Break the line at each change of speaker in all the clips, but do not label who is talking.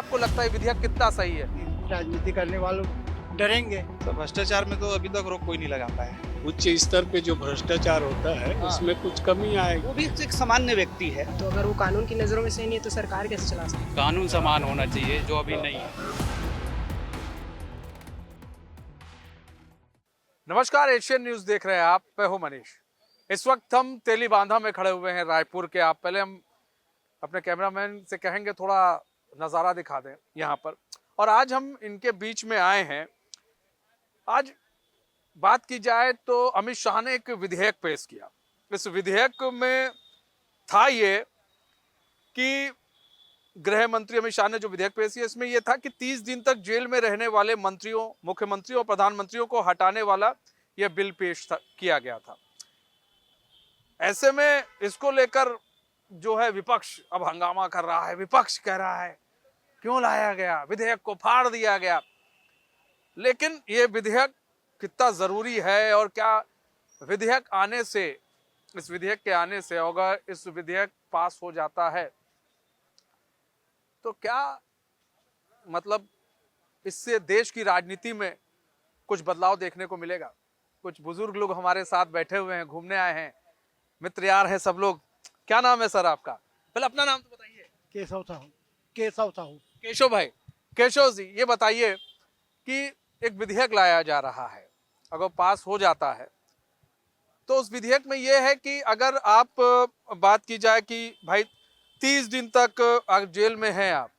आपको लगता है विधेयक कितना सही है?
राजनीति करने वालों डरेंगे।
तो भ्रष्टाचार में तो अभी तक रोक कोई नहीं लगा पाया है।
उच्च स्तर पे जो भ्रष्टाचार होता है उसमें कुछ कमी आएगी।
वो भी एक सामान्य व्यक्ति है।
तो अगर वो कानून की नज़रों में सही नहीं है तो सरकार कैसे चला सकती है?
कानून समान होना चाहिए जो अभी नहीं है।
नमस्कार, एशियन न्यूज देख रहे हैं आप। मैं हूं मनीष। इस वक्त हम तेलीबांधा में खड़े हुए हैं रायपुर के। आप पहले हम अपने कैमरामैन से कहेंगे थोड़ा नज़ारा दिखा दें यहाँ पर। और आज हम इनके बीच में आए हैं। आज बात की जाए तो अमित शाह ने एक विधेयक पेश किया। इस विधेयक में था ये कि गृह मंत्री अमित शाह ने जो विधेयक पेश किया इसमें यह था कि 30 दिन तक जेल में रहने वाले मंत्रियों, मुख्यमंत्रियों और प्रधानमंत्रियों को हटाने वाला यह बिल पेश किया गया था। ऐसे में इसको लेकर जो है विपक्ष अब हंगामा कर रहा है। विपक्ष कह रहा है क्यों लाया गया, विधेयक को फाड़ दिया गया। लेकिन ये विधेयक कितना जरूरी है और क्या विधेयक आने से, इस विधेयक के आने से अगर इस विधेयक पास हो जाता है तो क्या मतलब इससे देश की राजनीति में कुछ बदलाव देखने को मिलेगा। कुछ बुजुर्ग लोग हमारे साथ बैठे हुए हैं, घूमने आए हैं, मित्र यार हैं सब लोग। क्या नाम है सर आपका? पहले अपना नाम तो बताइए।
केशव साहू।
केशव भाई, केशव जी ये बताइए कि एक विधेयक लाया जा रहा है, अगर पास हो जाता है तो उस विधेयक में यह है कि अगर आप बात की जाए कि भाई 30 दिन तक अगर जेल में हैं आप,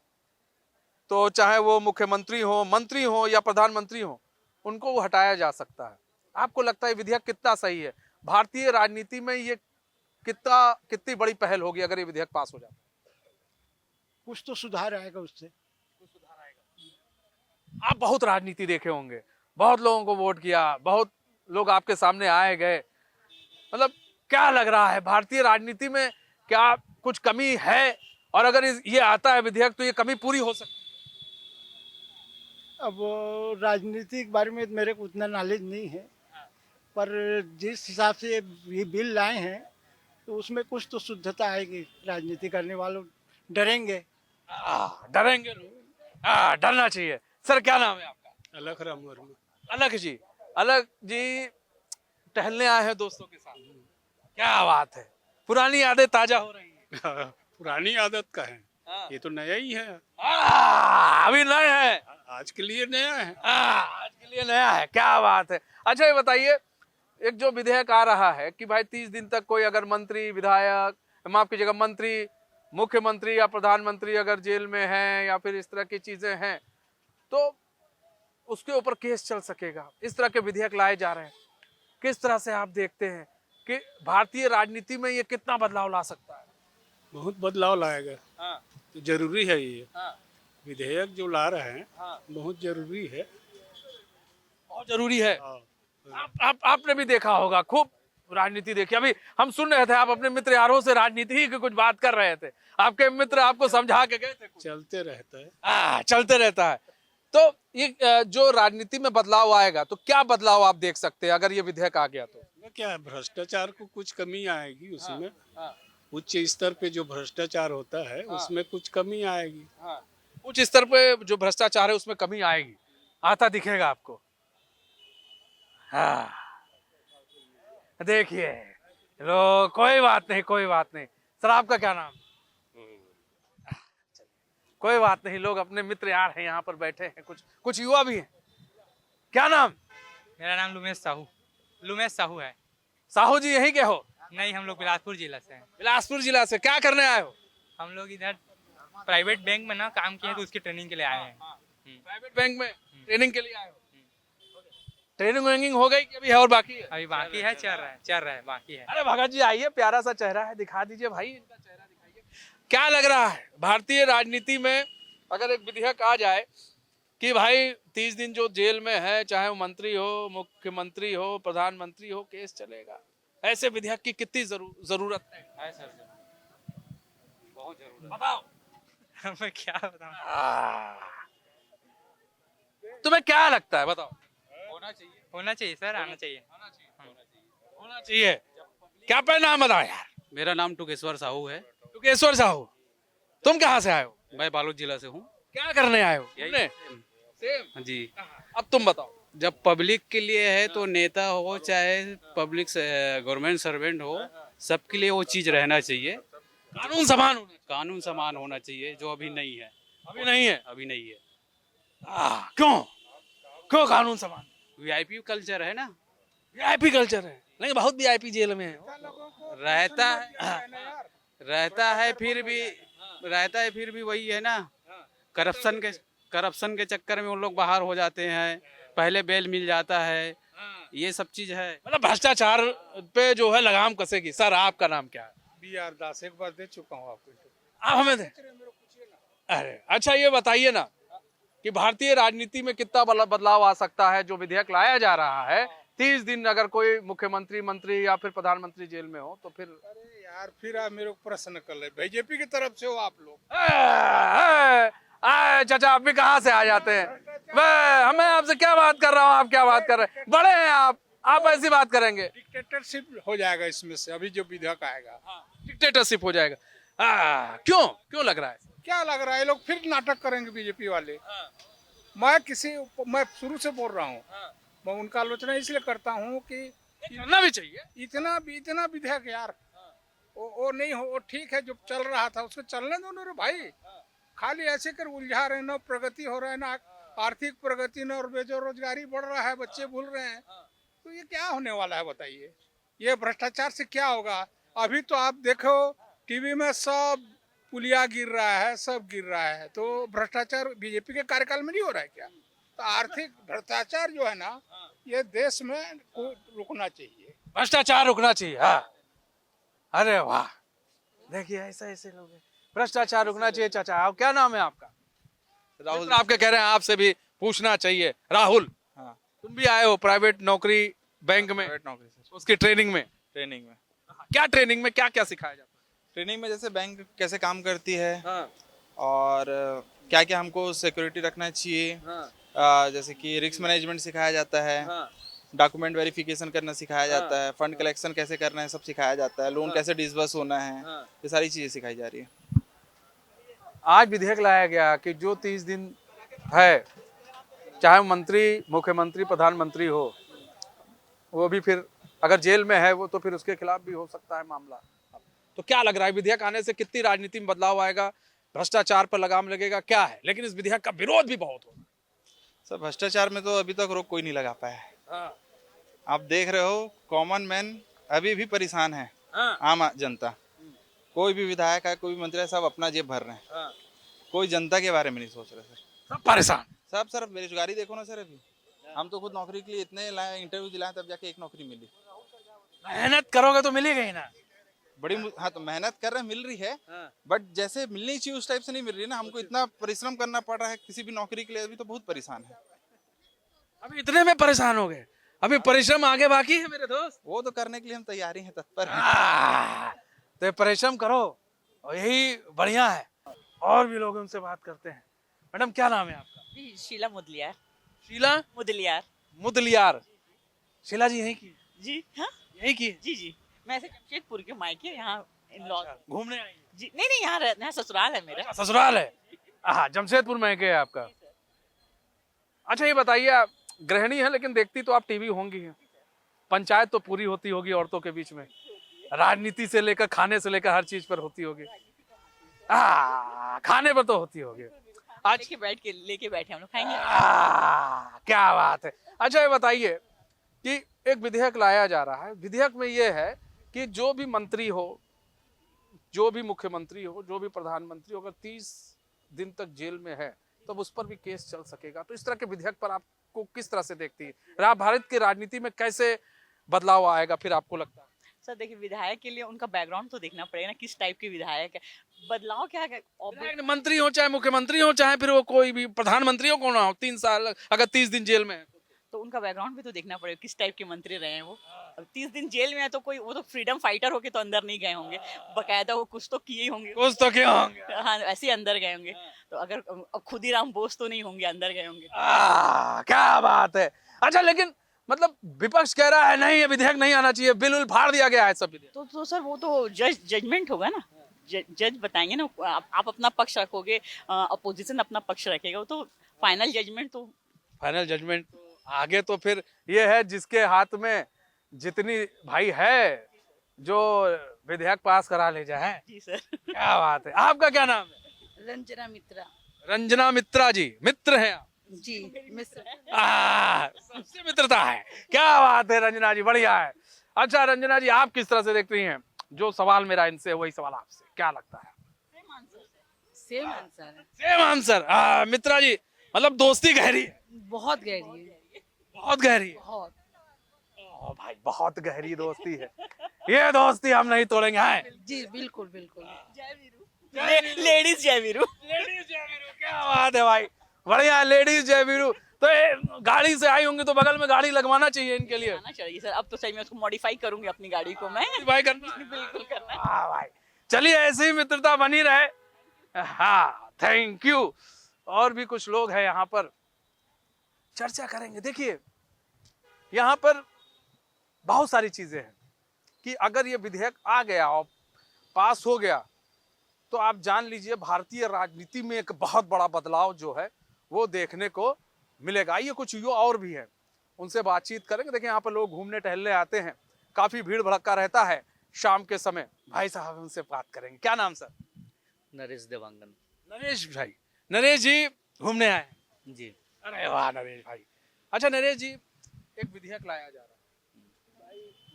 तो चाहे वो मुख्यमंत्री हो, मंत्री हो या प्रधानमंत्री हो, उनको वो हटाया जा सकता है। आपको लगता है विधेयक कितना सही है? भारतीय राजनीति में ये कितनी बड़ी पहल होगी अगर ये विधेयक पास हो जाता है?
कुछ तो सुधार आएगा उससे।
आप बहुत राजनीति देखे होंगे, बहुत लोगों को वोट किया, बहुत लोग आपके सामने आए गए। मतलब क्या लग रहा है भारतीय राजनीति में क्या कुछ कमी है? और अगर ये आता है विधेयक तो ये कमी पूरी हो सकती है?
अब राजनीति के बारे में मेरे को उतना नॉलेज नहीं है, पर जिस हिसाब से ये बिल लाए हैं तो उसमें कुछ तो शुद्धता आएगी। राजनीति करने वालों डरेंगे।
डरेंगे लोग, डरना चाहिए। सर क्या नाम है आपका?
अलग राम वर्मा।
अलग जी टहलने आए हैं दोस्तों के साथ। क्या बात है, पुरानी यादें ताजा हो रही हैं।
पुरानी आदत का है, ये तो नया ही है।
अभी नया है,
आज के लिए नया है।
आज के लिए नया है। क्या बात है। अच्छा ये बताइए, एक जो विधेयक आ रहा है कि भाई 30 दिन तक कोई अगर मंत्री, विधायक, माफ कीजिएगा, मंत्री, मुख्यमंत्री या प्रधानमंत्री अगर जेल में हैं या फिर इस तरह की चीजें हैं तो उसके ऊपर केस चल सकेगा। इस तरह के विधेयक लाए जा रहे हैं। किस तरह से आप देखते हैं कि भारतीय राजनीति में ये कितना बदलाव ला सकता है?
बहुत बदलाव लाएगा। तो जरूरी है ये विधेयक जो ला रहे हैं। बहुत जरूरी है,
बहुत जरूरी है। आपने भी देखा होगा, खूब राजनीति देखी। अभी हम सुन रहे थे आप अपने मित्र यारों से राजनीति ही की कुछ बात कर रहे थे। आपके मित्र आपको समझा के गए थे?
चलते रहता है।
चलते रहता है। तो ये जो राजनीति में बदलाव आएगा तो क्या बदलाव आप देख सकते हैं अगर ये विधेयक आ गया तो?
क्या भ्रष्टाचार को कुछ कमी आएगी उसमें। उच्च स्तर पे जो भ्रष्टाचार होता है उसमें कुछ कमी आएगी।
उच्च स्तर पे जो भ्रष्टाचार है उसमें कमी आएगी, आता दिखेगा आपको। देखिए लो, कोई बात नहीं। सर आपका क्या नाम? कोई बात नहीं, लोग अपने मित्र यार हैं यहाँ पर बैठे हैं, कुछ युवा भी हैं। क्या नाम?
मेरा नाम लुमेश साहू है।
साहू जी यहीं के हो?
नहीं, हम लोग बिलासपुर जिला से हैं।
बिलासपुर जिला से। क्या करने आए हो?
हम लोग इधर प्राइवेट बैंक में ना काम किए तो उसकी ट्रेनिंग के लिए आए हैं।
प्राइवेट बैंक में ट्रेनिंग के लिए आए हो? ट्रेनिंग हो गई कि अभी है और बाकी है?
अभी बाकी है, चल रहा है, बाकी है।
अरे भगत जी आइए, प्यारा सा चेहरा है, दिखा दीजिए भाई, इनका चेहरा दिखाइए। क्या लग रहा है भारतीय राजनीति में अगर एक विधेयक आ जाए कि भाई 30 दिन जो जेल में है, चाहे वो मंत्री हो, मुख्यमंत्री हो, प्रधानमंत्री हो, केस चलेगा। ऐसे विधेयक की कितनी जरूरत है सर?
बहुत जरूरत।
बताओ।
मैं क्या बताऊं?
तुम्हें क्या लगता है, बताओ?
होना चाहिए सर, आना चाहिए।
होना चाहिए। क्या अपना नाम बताओ यार?
मेरा नाम टुकेश्वर साहू है।
टुकेश्वर साहू, तुम कहाँ से आए हो?
मैं बालोद जिला से हूँ।
क्या करने आए हो
यही
घूमने?
सेम।
सेम।
जी,
अब तुम बताओ।
जब पब्लिक के लिए है तो नेता हो चाहे पब्लिक गवर्नमेंट सर्वेंट हो, सबके लिए वो चीज रहना चाहिए।
कानून समान होना
कानून समान होना चाहिए, जो अभी नहीं है।
अभी नहीं है।
अभी नहीं है।
क्यों क्यों कानून समान?
वीआईपी कल्चर है ना,
वीआईपी कल्चर है, लेकिन बहुत वीआईपी जेल में है।
रहता है फिर भी वही है ना, करप्शन के चक्कर में उन लोग बाहर हो जाते हैं, पहले बेल मिल जाता है, ये सब चीज है।
मतलब भ्रष्टाचार पे जो है लगाम कसेगी। सर आपका नाम क्या है?
BR दास, एक बार दे चुका हूँ आपको।
आप हमें दे। अरे अच्छा ये बताइए ना कि भारतीय राजनीति में कितना बदलाव आ सकता है जो विधेयक लाया जा रहा है। 30 दिन अगर कोई मुख्यमंत्री, मंत्री या फिर प्रधानमंत्री जेल में हो तो फिर
अरे यार, फिर आप मेरे को प्रश्न कर ले, बीजेपी की तरफ से हो आप लोग।
चाचा आप भी कहाँ से आ जाते हैं? हमें आपसे क्या बात कर रहा हूँ, आप क्या बात कर रहे हैं? बड़े हैं आप ऐसी बात करेंगे?
डिक्टेटरशिप हो जाएगा इसमें से, अभी जो विधेयक आएगा।
डिक्टेटरशिप हो जाएगा। क्यों क्यों लग रहा है?
क्या लग रहा है, ये लोग फिर नाटक करेंगे बीजेपी वाले। मैं शुरू से बोल रहा हूँ, मैं उनका आलोचना इसलिए करता हूँ कि
करना भी चाहिए।
इतना विधेयक यार, वो नहीं हो, वो ठीक है जो चल रहा था उसको चलने दो ना रे भाई। खाली ऐसे कर उलझा रहे, ना प्रगति हो रहा है, ना आर्थिक प्रगति, ना और बेरोजगारी बढ़ रहा है, बच्चे भूल रहे हैं। तो ये क्या होने वाला है बताइए? ये भ्रष्टाचार से क्या होगा? अभी तो आप देखो टीवी में सब पुलिया गिर रहा है, सब गिर रहा है, तो भ्रष्टाचार बीजेपी के कार्यकाल में नहीं हो रहा है क्या? तो आर्थिक भ्रष्टाचार जो है ना, ये देश में रुकना चाहिए।
भ्रष्टाचार रुकना चाहिए। हाँ, अरे वाह, देखिए ऐसे लोग हैं। भ्रष्टाचार रुकना चाहिए। चाचा आप क्या नाम है आपका?
राहुल।
आपके कह रहे हैं आपसे भी पूछना चाहिए। राहुल,
हाँ,
तुम भी आए हो प्राइवेट नौकरी बैंक में,
प्राइवेट नौकरी सर।
उसकी ट्रेनिंग में।
ट्रेनिंग में
क्या ट्रेनिंग में क्या क्या सिखाया जाता
ट्रेनिंग में जैसे बैंक कैसे काम करती है,
है? हाँ,
और क्या क्या हमको सिक्योरिटी रखना चाहिए,
हाँ,
जैसे कि रिस्क मैनेजमेंट सिखाया जाता है,
हाँ,
डॉक्यूमेंट वेरिफिकेशन करना सिखाया जाता है, फंड कलेक्शन कैसे करना है सब सिखाया जाता है, लोन
हाँ।
कैसे डिसबर्स होना है,
हाँ।
ये सारी चीजें सिखाई जा रही है।
आज विधेयक लाया गया कि जो 30 दिन है, चाहे वो मंत्री, मुख्यमंत्री, प्रधानमंत्री हो, वो भी फिर अगर जेल में है वो तो फिर उसके खिलाफ भी हो सकता है मामला। तो क्या लग रहा है विधेयक आने से कितनी राजनीति में बदलाव आएगा? भ्रष्टाचार पर लगाम लगेगा क्या है? लेकिन इस विधेयक का विरोध भी बहुत होगा।
सर भ्रष्टाचार में तो अभी तक रोक कोई नहीं लगा पाया है।
हाँ,
आप देख रहे हो कॉमन मैन अभी भी परेशान है,
हाँ,
आम जनता। कोई भी विधायक है, कोई भी मंत्री है, सब अपना जेब भर रहे हैं,
हाँ।
कोई जनता के बारे में नहीं सोच रहे सर।
सब परेशान।
सब सर बेरोजगारी देखो ना सर, अभी हम तो खुद नौकरी के लिए इतने इंटरव्यू दिलाए तब जाके एक नौकरी मिली।
मेहनत करोगे तो मिलेगा ही ना।
हाँ तो मेहनत कर रहे हैं, मिल रही है,
हाँ।
बट जैसे मिलनी चाहिए उस टाइप से नहीं मिल रही है ना। हमको इतना परिश्रम करना पड़ रहा है किसी भी नौकरी के लिए, अभी तो बहुत परेशान है।
अभी इतने में परेशान हो गए, अभी परिश्रम आगे बाकी है मेरे दोस्त।
वो तो करने के लिए हम तैयारी हैं, तत्पर हैं।
तो ये परिश्रम करो और यही बढ़िया है। और भी लोग उनसे बात करते हैं। मैडम क्या नाम है आपका?
जी, शीला मुदलियार।
शीला
मुदलियार
मुदलियार। शीला जी यहीं की?
जी। हाँ
यहीं की?
जी मैं से जमशेदपुर के मायके यहाँ इन लॉ
घूमने आई हैं?
जी नहीं यहाँ ससुराल है मेरा।
अच्छा, ससुराल है। हाँ, जमशेदपुर में है आपका। अच्छा ये बताइए, आप गृहिणी है लेकिन देखती तो आप टीवी होंगी। पंचायत तो पूरी होती होगी औरतों के बीच में, राजनीति से लेकर खाने से लेकर हर चीज पर होती होगी। खाने पर तो होती होगी। आज
लेके बैठे हम लोग खाएंगे।
क्या बात है। अच्छा ये बताइए कि एक विधेयक लाया जा रहा है। विधेयक में ये है कि जो भी मंत्री हो, जो भी मुख्यमंत्री हो, जो भी प्रधानमंत्री हो, अगर 30 दिन तक जेल में है तब उस पर भी केस चल सकेगा। तो इस तरह के विधेयक पर आपको किस तरह से देखती है? भारत की राजनीति में कैसे बदलाव आएगा फिर आपको लगता है?
सर देखिए, विधायक के लिए उनका बैकग्राउंड तो देखना पड़ेगा ना, किस टाइप के विधायक है। बदलाव क्या है,
मंत्री हो चाहे मुख्यमंत्री हो चाहे फिर वो कोई भी प्रधानमंत्री हो, कौन हो, 3 साल अगर 30 दिन जेल में है
तो उनका बैकग्राउंड भी तो देखना पड़ेगा, किस टाइप के मंत्री रहे हैं वो। अब 30 दिन जेल में है तो कोई वो तो फ्रीडम फाइटर होके तो अंदर नहीं गए होंगे, बकायदा वो कुछ तो किए ही होंगे।
कुछ तो क्या होंगे।
हाँ ऐसे ही अंदर गए होंगे। तो अगर खुदीराम बोस तो नहीं होंगे, अंदर गए होंगे।
क्या बात है। अच्छा लेकिन मतलब विपक्ष कह रहा है नहीं ये विधेयक नहीं आना चाहिए, बिल फाड़ दिया गया है सब विधेयक।
तो सर वो तो जजमेंट होगा ना, जज बताएंगे ना, आप अपना पक्ष रखोगे, अपोजिशन अपना पक्ष रखेगा, वो तो फाइनल जजमेंट तो
फाइनल जजमेंट आगे तो फिर ये है जिसके हाथ में जितनी भाई है जो विधेयक पास करा ले जाए।
जी सर।
क्या बात है, आपका क्या नाम है?
रंजना मित्रा
रंजना मित्रा जी, मित्र हैं आप?
जी मिश्र
सबसे मित्रता है। क्या बात है रंजना जी, बढ़िया है। अच्छा रंजना जी, आप किस तरह से देखती हैं? जो सवाल मेरा इनसे वही सवाल आपसे, क्या लगता है?
सेम आंसर है।
Same answer. मित्रा जी, मतलब दोस्ती गहरी है?
बहुत गहरी है,
बहुत गहरी है।
बहुत।
ओ भाई, बहुत गहरी दोस्ती है। ये दोस्ती हम नहीं तोड़ेंगे। हैं?
जी बिल्कुल बिल्कुल।
लेडीज जय वीरू।
लेडीज जय वीरू, क्या बात है भाई, बढ़िया है। लेडीज जय वीरू। तो गाड़ी से आई होंगी तो बगल में गाड़ी लगवाना चाहिए इनके लिए।
आना चाहिए सर, अब तो सही में उसको मॉडिफाई करूंगी अपनी गाड़ी को मैं।
भाई करना
बिल्कुल करना है।
हाँ भाई, चलिए ऐसे ही मित्रता बनी रहे। हाँ, थैंक यू। और भी कुछ लोग हैं यहाँ पर, चर्चा करेंगे। देखिए यहाँ पर बहुत सारी चीजें हैं कि अगर ये विधेयक आ गया और पास हो गया तो आप जान लीजिए भारतीय राजनीति में एक बहुत बड़ा बदलाव जो है वो देखने को मिलेगा। ये कुछ युवा और भी हैं, उनसे बातचीत करेंगे। देखिए यहाँ पर लोग घूमने टहलने आते हैं, काफी भीड़ भड़का रहता है शाम के समय। भाई साहब उनसे बात करेंगे। क्या नाम सर?
नरेश देवांगन।
नरेश भाई, नरेश जी घूमने आए हैं?
जी।
अरे वाह नरेश भाई। अच्छा नरेश जी, एक विधेयक लाया जा रहा है,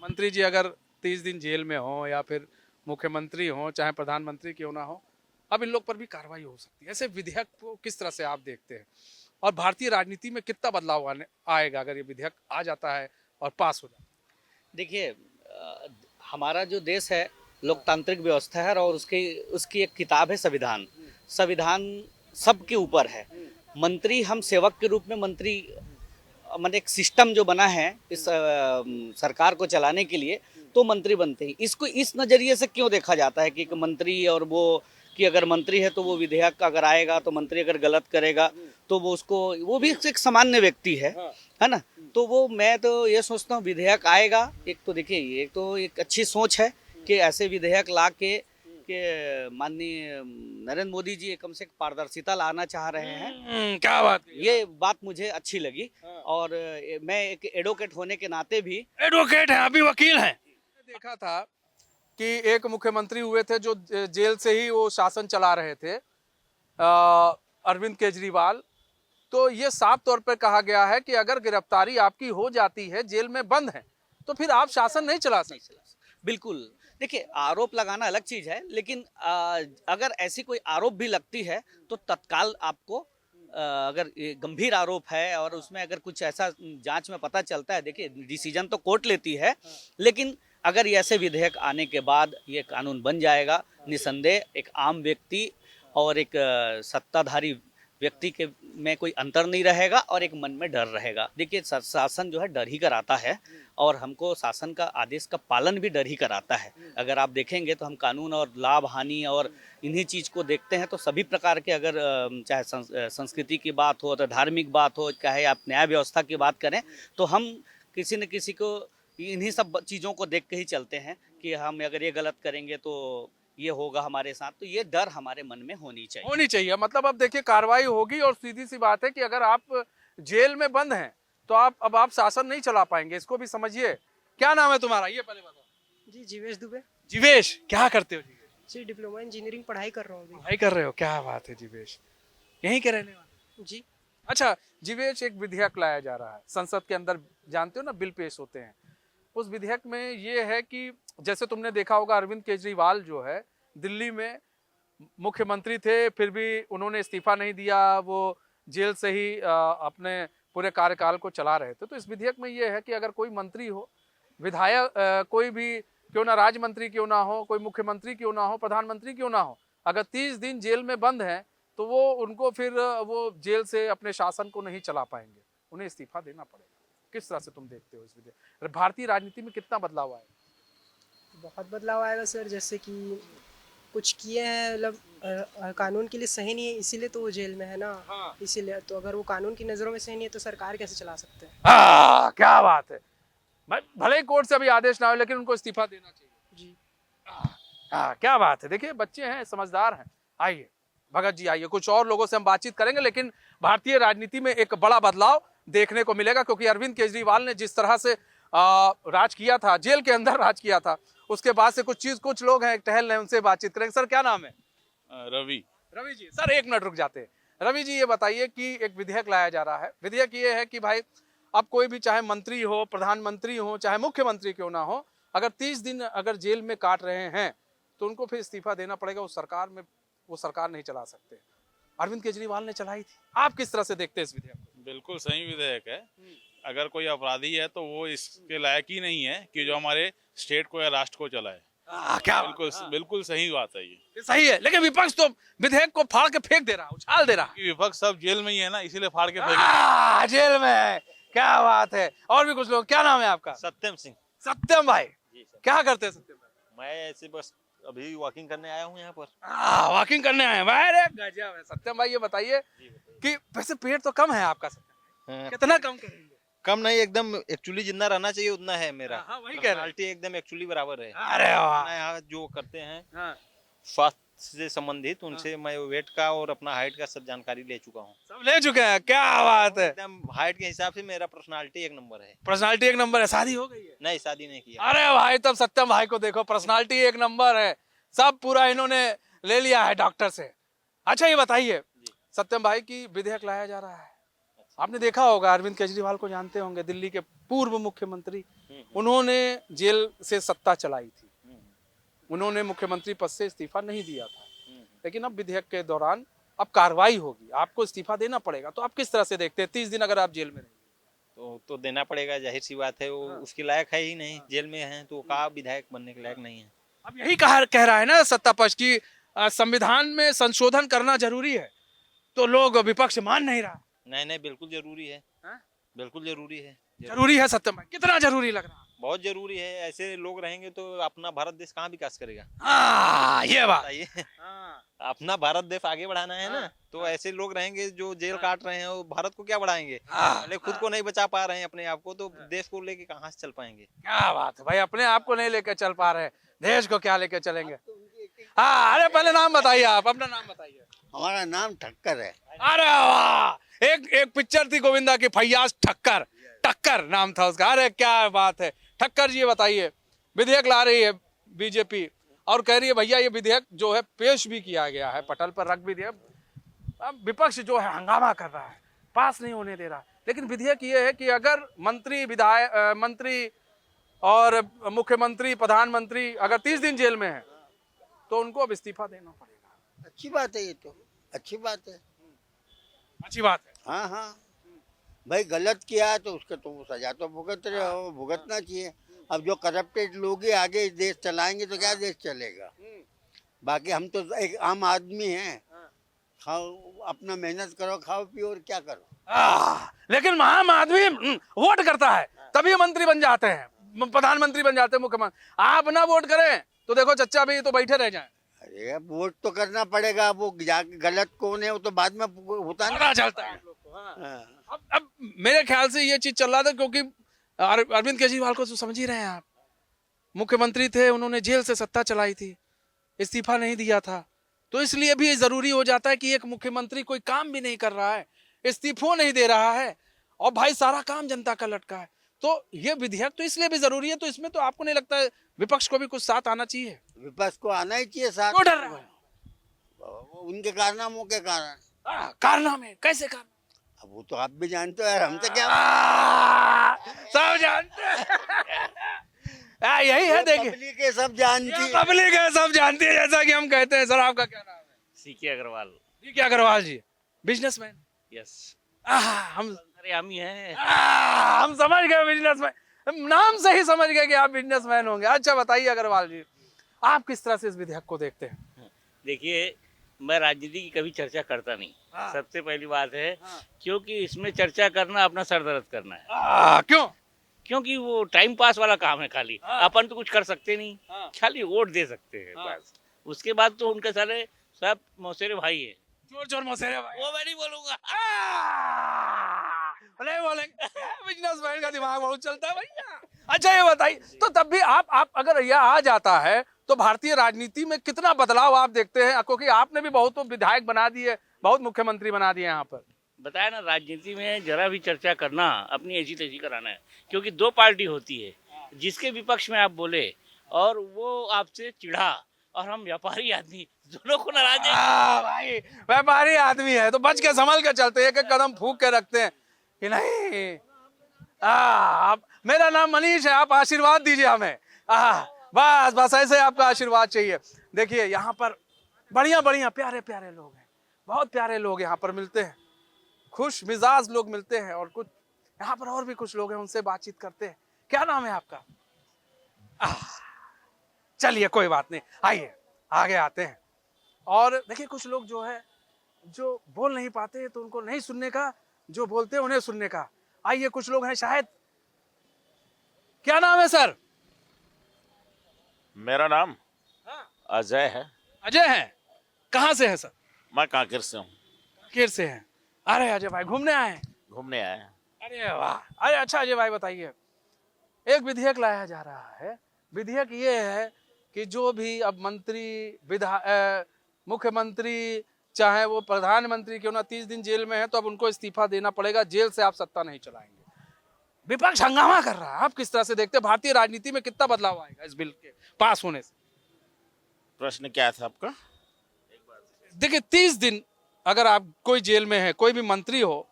मंत्री जी अगर 30 दिन जेल में हो या फिर मुख्यमंत्री हो चाहे प्रधानमंत्री क्यों ना हो, अब इन लोग पर भी कार्रवाई हो सकती है। ऐसे विधेयक को किस तरह से आप देखते हैं और भारतीय राजनीति में कितना बदलाव आएगा अगर ये विधेयक आ जाता है और पास हो जाता है?
देखिए, हमारा जो देश है लोकतांत्रिक व्यवस्था है और उसकी एक किताब है संविधान। संविधान सबके ऊपर है। मंत्री, हम सेवक के रूप में मंत्री, मतलब एक सिस्टम जो बना है इस सरकार को चलाने के लिए, तो मंत्री बनते हैं। इसको इस नज़रिए से क्यों देखा जाता है कि एक मंत्री और वो कि अगर मंत्री है तो वो विधेयक अगर आएगा तो मंत्री अगर गलत करेगा तो वो भी एक सामान्य व्यक्ति है ना। तो वो, मैं तो ये सोचता हूँ विधेयक आएगा, एक तो देखिए एक तो एक अच्छी सोच है कि ऐसे विधेयक ला के माननीय नरेंद्र मोदी जी कम से कम पारदर्शिता लाना चाह रहे हैं।
क्या बात,
ये बात मुझे अच्छी लगी। और मैं एक एडवोकेट होने के नाते भी,
एडवोकेट हैं, अभी वकील हैं। देखा था कि एक मुख्यमंत्री हुए थे जो जेल से ही वो शासन चला रहे थे, अरविंद केजरीवाल। तो ये साफ तौर पर कहा गया है कि अगर गिरफ्तारी आपकी हो जाती है, जेल में बंद है, तो फिर आप शासन नहीं चला सकते।
बिल्कुल। देखिए, आरोप लगाना अलग चीज है, लेकिन अगर ऐसी कोई आरोप भी लगती है तो तत्काल आपको, अगर ये गंभीर आरोप है और उसमें अगर कुछ ऐसा जांच में पता चलता है, देखिए डिसीजन तो कोर्ट लेती है, लेकिन अगर ये ऐसे विधेयक आने के बाद ये कानून बन जाएगा, निसंदेह एक आम व्यक्ति और एक सत्ताधारी व्यक्ति के में कोई अंतर नहीं रहेगा और एक मन में डर रहेगा। देखिए, शासन जो है डर ही कराता है और हमको शासन का आदेश का पालन भी डर ही कराता है। अगर आप देखेंगे तो हम कानून और लाभ हानि और इन्हीं चीज़ को देखते हैं, तो सभी प्रकार के, अगर चाहे संस्कृति की बात हो, तो धार्मिक बात हो, चाहे आप न्याय व्यवस्था की बात करें, तो हम किसी न किसी को इन्हीं सब चीज़ों को देख के ही चलते हैं कि हम अगर ये गलत करेंगे तो ये होगा हमारे साथ। तो ये डर हमारे मन में होनी चाहिए।
मतलब अब देखिए कार्रवाई होगी और सीधी सी बात है कि अगर आप जेल में बंद हैं तो आप शासन नहीं चला पाएंगे, इसको भी समझिए। क्या नाम है तुम्हारा, ये पहले बताओ।
जी जीवेश दुबे।
जीवेश, क्या करते हो जीवेश?
जी डिप्लोमा इंजीनियरिंग पढ़ाई कर रहा हूँ अभी।
पढ़ाई कर रहे हो, क्या बात है जीवेश, यहीं के रहने वाले?
जी।
अच्छा जीवेश, एक विधेयक लाया जा रहा है संसद के अंदर, जानते हो ना बिल पेश होते हैं। उस विधेयक में ये है कि जैसे तुमने देखा होगा अरविंद केजरीवाल जो है दिल्ली में मुख्यमंत्री थे, फिर भी उन्होंने इस्तीफा नहीं दिया, वो जेल से ही अपने पूरे कार्यकाल को चला रहे थे। तो इस विधेयक में ये है कि अगर कोई मंत्री हो, विधायक कोई भी क्यों ना, राज्य मंत्री क्यों ना हो, कोई मुख्यमंत्री क्यों ना हो, प्रधानमंत्री क्यों ना हो, अगर 30 दिन जेल में बंद हैं तो वो उनको फिर वो जेल से अपने शासन को नहीं चला पाएंगे, उन्हें इस्तीफा देना पड़ेगा। किस तरह से तुम देखते हो इस विधेयक? भारतीय राजनीति में कितना बदलाव आएगा?
बहुत बदलाव आएगा सर, जैसे कि कुछ किए हैं मतलब कानून के लिए सही नहीं है, इसीलिए तो वो जेल में है ना।
हाँ।
इसीलिए तो अगर वो कानून की नज़रों में सही नहीं है तो सरकार कैसे चला सकते हैं?
क्या बात है। भले ही कोर्ट से अभी आदेश ना हो लेकिन उनको इस्तीफा देना चाहिए।
जी।
हाँ, क्या बात है। देखिए बच्चे हैं, समझदार हैं। आइए भगत जी, आइए, कुछ और लोगों से हम बातचीत करेंगे, लेकिन भारतीय राजनीति में एक बड़ा बदलाव देखने को मिलेगा, क्योंकि अरविंद केजरीवाल ने जिस तरह से राज किया था, जेल के अंदर राज किया था, उसके बाद से कुछ लोग हैं टहल रहे, उनसे बातचीत करेंगे। सर क्या नाम है?
रवि।
रवि जी, सर एक मिनट रुक जाते हैं। रवि जी, ये बताइए कि एक विधेयक लाया जा रहा है। विधेयक ये है कि भाई अब कोई भी, चाहे मंत्री हो, प्रधानमंत्री हो, चाहे मुख्यमंत्री क्यों ना हो, अगर 30 दिन अगर जेल में काट रहे हैं तो उनको फिर इस्तीफा देना पड़ेगा। उस सरकार में वो सरकार नहीं चला सकते। अरविंद केजरीवाल ने चलाई थी। आप किस तरह से देखते हैं इस विधेयक को?
बिल्कुल सही विधेयक है। अगर कोई अपराधी है तो वो इसके लायक ही नहीं है कि जो हमारे स्टेट को या राष्ट्र को चलाए।
क्या
बिल्कुल सही बात है ये
सही है, लेकिन विपक्ष तो विधेयक को फाड़ के फेंक दे रहा, उछाल दे रहा।
विपक्ष सब जेल में ही है ना, इसीलिए फाड़ के फेंक।
जेल में है, क्या बात है। और भी कुछ लोग, क्या नाम है आपका?
सत्यम सिंह।
सत्यम भाई, क्या करते हैं सत्यम भाई?
मैं ऐसे बस अभी वॉकिंग करने आया हूँ यहाँ पर।
वॉकिंग करने आए हैं भाई, अरे गजब है। सत्यम भाई ये बताइए कि वैसे पेड़ तो कम है आपका सत्यम भाई, कितना कम करेंगे?
कम नहीं, एकदम एक्चुअली जितना रहना चाहिए उतना है मेरा।
वही कह रहे हैं।
पर्सनालिटी एकदम एक्चुअली बराबर है।
अरे वाह।
यहाँ जो करते हैं
हाँ।
स्वास्थ्य से संबंधित, उनसे मैं वेट का और अपना हाइट का सब जानकारी ले चुका हूँ।
सब ले चुके हैं, क्या बात है।
एकदम हाइट के हिसाब से मेरा पर्सनालिटी एक नंबर है।
पर्सनालिटी एक नंबर है। शादी हो गई है?
नहीं, शादी नहीं किया।
अरे भाई, तब सत्यम भाई को देखो, पर्सनालिटी एक नंबर है, सब पूरा इन्होंने ले लिया है डॉक्टर से। अच्छा ये बताइए सत्यम भाई की विधेयक लाया जा रहा है, आपने देखा होगा, अरविंद केजरीवाल को जानते होंगे, दिल्ली के पूर्व मुख्यमंत्री। उन्होंने जेल से सत्ता चलाई थी, उन्होंने मुख्यमंत्री पद से इस्तीफा नहीं दिया था, लेकिन अब विधेयक के दौरान अब कार्रवाई होगी, आपको इस्तीफा देना पड़ेगा। तो आप किस तरह से देखते हैं 30 दिन अगर आप जेल में रहेंगे?
तो देना पड़ेगा, जाहिर सी बात है। वो उसके लायक है ही नहीं, जेल में है तो का विधायक बनने के लायक नहीं है।
अब यही कह रहा है ना सत्ता पक्ष की, संविधान में संशोधन करना जरूरी है, तो लोग विपक्ष मान नहीं रहा।
नहीं, बिल्कुल जरूरी है। बिल्कुल जरूरी है।
जरूरी है सत्यम भाई, कितना जरूरी लग रहा है?
बहुत जरूरी है। ऐसे लोग रहेंगे तो अपना भारत देश कहाँ विकास करेगा?
ये बात।
अपना भारत देश आगे बढ़ाना है ना, तो ऐसे लोग रहेंगे जो जेल काट रहे हैं, वो भारत को क्या बढ़ाएंगे? पहले खुद को नहीं बचा पा रहे हैं अपने आप को, तो देश को लेके कहाँ से चल पाएंगे?
क्या बात है भाई, अपने आप को नहीं लेकर चल पा रहे, देश को क्या लेकर चलेंगे? हाँ, अरे पहले नाम बताइए, आप अपना नाम बताइए।
हमारा नाम ठक्कर है।
अरे वाह, एक पिक्चर थी गोविंदा की, फैयाज ठक्कर, टक्कर नाम था उसका। अरे क्या बात है। ठक्कर जी ये बताइए, विधेयक ला रही है बीजेपी और कह रही है भैया ये विधेयक जो है पेश भी किया गया है, पटल पर रख भी दिया, अब विपक्ष जो है हंगामा कर रहा है, पास नहीं होने दे रहा। लेकिन विधेयक ये है कि अगर मंत्री और मुख्यमंत्री, प्रधानमंत्री अगर 30 दिन जेल में है तो उनको अब इस्तीफा देना पड़ेगा।
अच्छी बात है, ये तो अच्छी बात है।
अच्छी बात है।
हाँ हाँ, भाई गलत किया है तो उसका तो सजा तो भुगतना चाहिए। अब जो करप्टेड लोग ही आगे देश चलाएंगे तो क्या देश चलेगा? बाकी हम तो एक आम आदमी हैं, खाओ अपना मेहनत करो, खाओ पियो और क्या करो।
लेकिन आम आदमी वोट करता है तभी मंत्री बन जाते हैं, प्रधानमंत्री बन जाते हैं, मुख्यमंत्री। आप ना वोट करें तो देखो चच्चा भी तो बैठे रह जाएं।
अरे वोट तो करना पड़ेगा, वो गलत कौन है वो तो बाद में होता है,
पता चलता है। अब मेरे ख्याल से ये चीज चल रहा था क्योंकि अरविंद केजरीवाल को तो समझ ही रहे हैं आप, मुख्यमंत्री थे, उन्होंने जेल से सत्ता चलाई थी, इस्तीफा नहीं दिया था, तो इसलिए भी जरूरी हो जाता है कि एक मुख्यमंत्री कोई काम भी नहीं कर रहा है, इस्तीफा नहीं दे रहा है, और भाई सारा काम जनता का लटका है, तो ये विधेयक तो इसलिए भी जरूरी है। तो इसमें तो आपको नहीं लगता है विपक्ष को भी कुछ साथ आना चाहिए?
विपक्ष को आना ही चाहिए साथ।
क्यों डर रहा है?
उनके कारनामों के कारण।
कारनामे कैसे कारनामे?
अब वो तो आप भी जानते हो यार, हमसे क्या
सब जानते हैं। यही है, देखिए
पब्लिक है, सब जानती है,
पब्लिक है, सब जानती है, जैसा कि हम कहते हैं। सर आपका क्या नाम है?
सीके अग्रवाल।
सीके अग्रवाल जी, बिजनेसमैन?
यस।
हम
हरियामी है।
हम समझ गए बिजनेसमैन, नाम से ही समझ गए कि आप बिजनेसमैन होंगे। अच्छा बताइए अग्रवाल जी, आप किस तरह से इस विधेयक को देखते हैं?
देखिए, मैं राजनीति की कभी चर्चा करता नहीं। सबसे पहली बात है, क्योंकि इसमें चर्चा करना अपना सर दर्द करना है।
क्यों?
क्योंकि वो टाइम पास वाला काम है खाली। अपन तो कुछ कर सकते नहीं, खाली वोट दे सकते हैं बस। उसके बाद तो उनके सारे सब मौसेरे भाई है।
चोर मौसेरे भाई,
वो मैं नहीं बोलूंगा।
नहीं बोलेंगे। बिजनेसमैन का दिमाग बहुत चलता है भैया। अच्छा ये बताइए, तो तब भी आप अगर यह आ जाता है तो भारतीय राजनीति में कितना बदलाव आप देखते हैं, क्योंकि आपने भी बहुत विधायक बना दिए, बहुत मुख्यमंत्री बना दिए यहाँ पर।
बताया ना, राजनीति में जरा भी चर्चा करना अपनी ऐसी तैसी कराना है, क्योंकि दो पार्टी होती है, जिसके विपक्ष में आप बोले और वो आपसे चिढ़ा और हम व्यापारी आदमी, दोनों को नाराज है।
भाई व्यापारी आदमी है तो बच के संभल के चलते हैं, एक एक कदम फूक के रखते हैं कि नहीं। आप, मेरा नाम मनीष है, आप आशीर्वाद दीजिए हमें। बस बस ऐसे आपका आशीर्वाद चाहिए। देखिए यहाँ पर बढ़िया बढ़िया प्यारे प्यारे लोग हैं, बहुत प्यारे लोग यहाँ पर मिलते हैं, खुश मिजाज लोग मिलते हैं, और कुछ यहाँ पर और भी कुछ लोग हैं, उनसे बातचीत करते हैं। क्या नाम है आपका? चलिए कोई बात नहीं, आइए आगे आते हैं। और देखिए कुछ लोग जो है जो बोल नहीं पाते तो उनको नहीं सुनने का, जो बोलते हैं उन्हें सुनने का। आइए कुछ लोग हैं शायद। क्या नाम है सर?
मेरा नाम अजय है।
अजय है, कहाँ से है सर?
मैं कांकेर से हूँ।
कांकेर से हैं। अरे अजय भाई घूमने आए हैं?
घूमने आए हैं।
अरे वाह, अरे अच्छा अजय भाई बताइए, एक विधेयक लाया जा रहा है। विधेयक ये है कि जो भी अब मंत्री, मुख्यमंत्री, चाहे वो प्रधानमंत्री क्यों ना 30 दिन जेल में है तो अब उनको इस्तीफा देना पड़ेगा, जेल से आप सत्ता नहीं चलाएंगे। विपक्ष हंगामा कर रहा है, आप किस तरह से देखते हैं? भारतीय राजनीति में कितना बदलाव आएगा इस बिल के पास होने से?
प्रश्न क्या था आपका?
देखिए 30 दिन अगर आप कोई जेल में है, कोई भी मंत्री हो,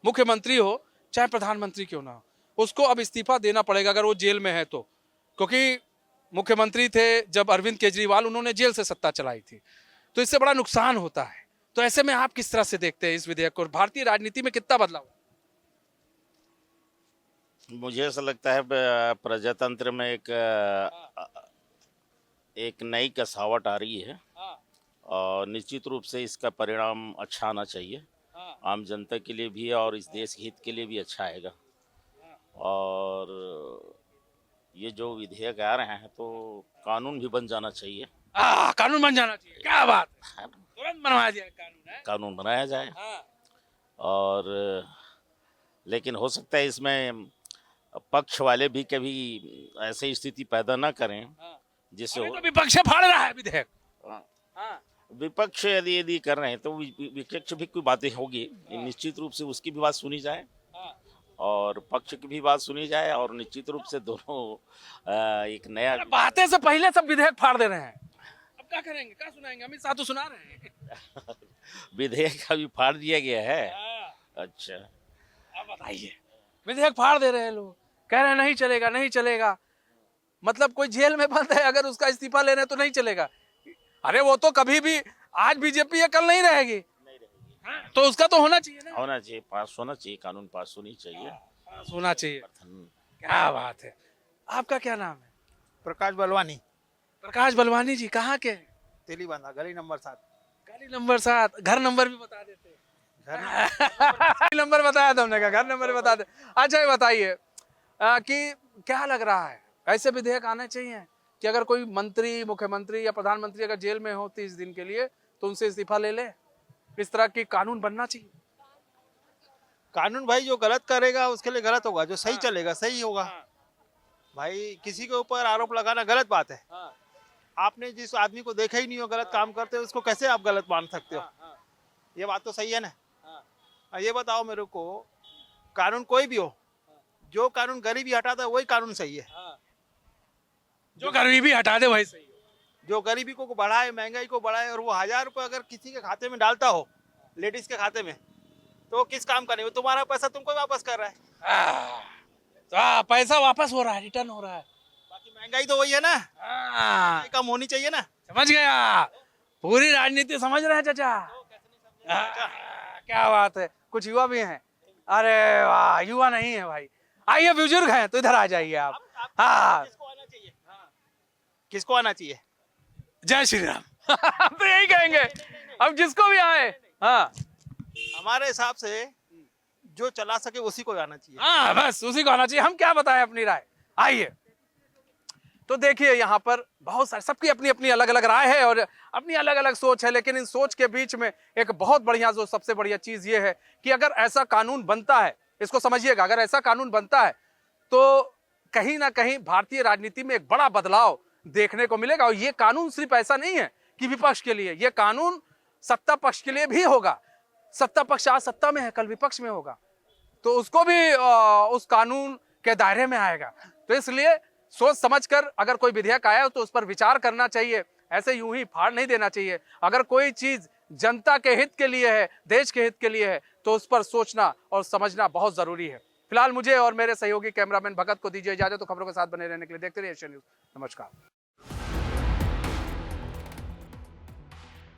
मुख्यमंत्री हो, चाहे प्रधानमंत्री क्यों ना हो, उसको अब इस्तीफा देना पड़ेगा अगर वो जेल में है तो। क्योंकि मुख्यमंत्री थे जब अरविंद केजरीवाल, उन्होंने जेल से सत्ता चलाई थी, तो इससे बड़ा नुकसान होता है। तो ऐसे में आप किस तरह से देखते हैं इस विधेयक को? भारतीय राजनीति में कितना बदलाव?
मुझे ऐसा लगता है प्रजातंत्र में एक नई कसावट आ रही है, और निश्चित रूप से इसका परिणाम अच्छा आना चाहिए, आम जनता के लिए भी और इस देश के हित के लिए भी अच्छा आएगा। और ये जो विधेयक आ रहे हैं तो कानून भी बन जाना चाहिए।
कानून बन जाना चाहिए, क्या बात है, तुरंत बनवाया जाए कानून है?
कानून बनाया जाए। और लेकिन हो सकता है इसमें पक्ष वाले भी कभी ऐसी स्थिति पैदा ना करें जिससे
तो विपक्ष फाड़ रहा है विधेयक।
विपक्ष यदि कर रहे हैं तो विपक्ष भी कोई बातें होगी, निश्चित रूप से उसकी भी बात सुनी जाए और पक्ष की भी बात सुनी जाए, और निश्चित रूप से दोनों एक नया
बातें से पहले सब विधेयक फाड़ दे रहे हैं। अब क्या करेंगे, क्या सुनाएंगे? अमित शाह तो सुना रहे हैं।
विधेयक अभी फाड़ दिया गया है। अच्छा,
अब बताइए, विधेयक फाड़ दे रहे हैं लोग, कह रहे हैं नहीं चलेगा, नहीं चलेगा। मतलब कोई जेल में बंद है, अगर उसका इस्तीफा ले रहे हैं तो नहीं चलेगा। अरे वो तो कभी भी, आज बीजेपी है कल नहीं रहेगी, तो उसका तो होना चाहिए ना।
होना चाहिए, पास होना चाहिए, कानून पास होनी चाहिए,
पास होना चाहिए। क्या बात है। आपका क्या नाम है?
प्रकाश बलवानी।
प्रकाश बलवानी जी, कहाँ के?
तेलीबांधा, गली नंबर 7।
गली नंबर 7, घर नंबर भी बता देते। घर नंबर बताया तुमने, कहा घर नंबर बता दे। अच्छा ये बताइए कि क्या लग रहा है, ऐसे विधेयक आने चाहिए कि अगर कोई मंत्री, मुख्यमंत्री या प्रधानमंत्री अगर जेल में हो 30 दिन के लिए तो उनसे इस्तीफा ले ले? इस तरह की कानून बनना चाहिए।
कानून भाई जो गलत करेगा उसके लिए गलत होगा, जो सही चलेगा सही होगा। भाई किसी के ऊपर आरोप लगाना गलत बात है। आपने जिस आदमी को देखा ही नहीं हो गलत काम करते हो, उसको कैसे आप गलत मान सकते हो? ये बात तो सही है ना। ये बताओ मेरे को, कानून कोई भी हो, जो कानून गरीबी हटाता है वही कानून सही है।
जो गरीबी हटा दे वही सही है।
जो गरीबी को बढ़ाए, महंगाई को बढ़ाए, और वो 1000 रुपये अगर किसी के खाते में डालता हो, लेडीज के खाते में, तो वो किस काम का नहीं, वो तुम्हारा पैसा तुमको वापस कर रहा है।
तो पैसा वापस हो रहा है, रिटर्न हो रहा है।
बाकी महंगाई तो वही है ना, कम होनी चाहिए ना।
समझ गया, पूरी राजनीति समझ रहे हैं चाचा। क्या बात है। कुछ युवा भी हैं? अरे वाह, युवा नहीं है भाई, आइए बुजुर्ग हैं तो इधर आ जाइए आप। हाँ,
किसको आना चाहिए?
जय श्री राम। हम तो यही कहेंगे, अब जिसको भी आए। हाँ,
हमारे हिसाब से जो चला सके उसी को आना चाहिए।
हाँ, बस उसी को आना चाहिए। हम क्या बताएं अपनी राय। आइए, तो देखिए यहाँ पर बहुत सारे, सबकी अपनी अपनी अलग अलग राय है और अपनी अलग अलग सोच है, लेकिन इन सोच के बीच में एक बहुत बढ़िया, जो सबसे बढ़िया चीज ये है कि अगर ऐसा कानून बनता है, इसको समझिएगा, अगर ऐसा कानून बनता है तो कहीं ना कहीं भारतीय राजनीति में एक बड़ा बदलाव देखने को मिलेगा। और ये कानून सिर्फ ऐसा नहीं है कि विपक्ष के लिए, ये कानून सत्ता पक्ष के लिए भी होगा। सत्ता पक्ष आज सत्ता में है, कल विपक्ष में होगा, तो उसको भी उस कानून के दायरे में आएगा। तो इसलिए सोच समझकर अगर कोई विधेयक आया तो उस पर विचार करना चाहिए, ऐसे यूं ही फाड़ नहीं देना चाहिए। अगर कोई चीज जनता के हित के लिए है, देश के हित के लिए है, तो उस पर सोचना और समझना बहुत जरूरी है। फिलहाल मुझे और मेरे सहयोगी कैमरामैन भगत को दीजिए इजाजत। तो खबरों के साथ बने रहने के लिए देखते रहिए एशियन न्यूज। नमस्कार।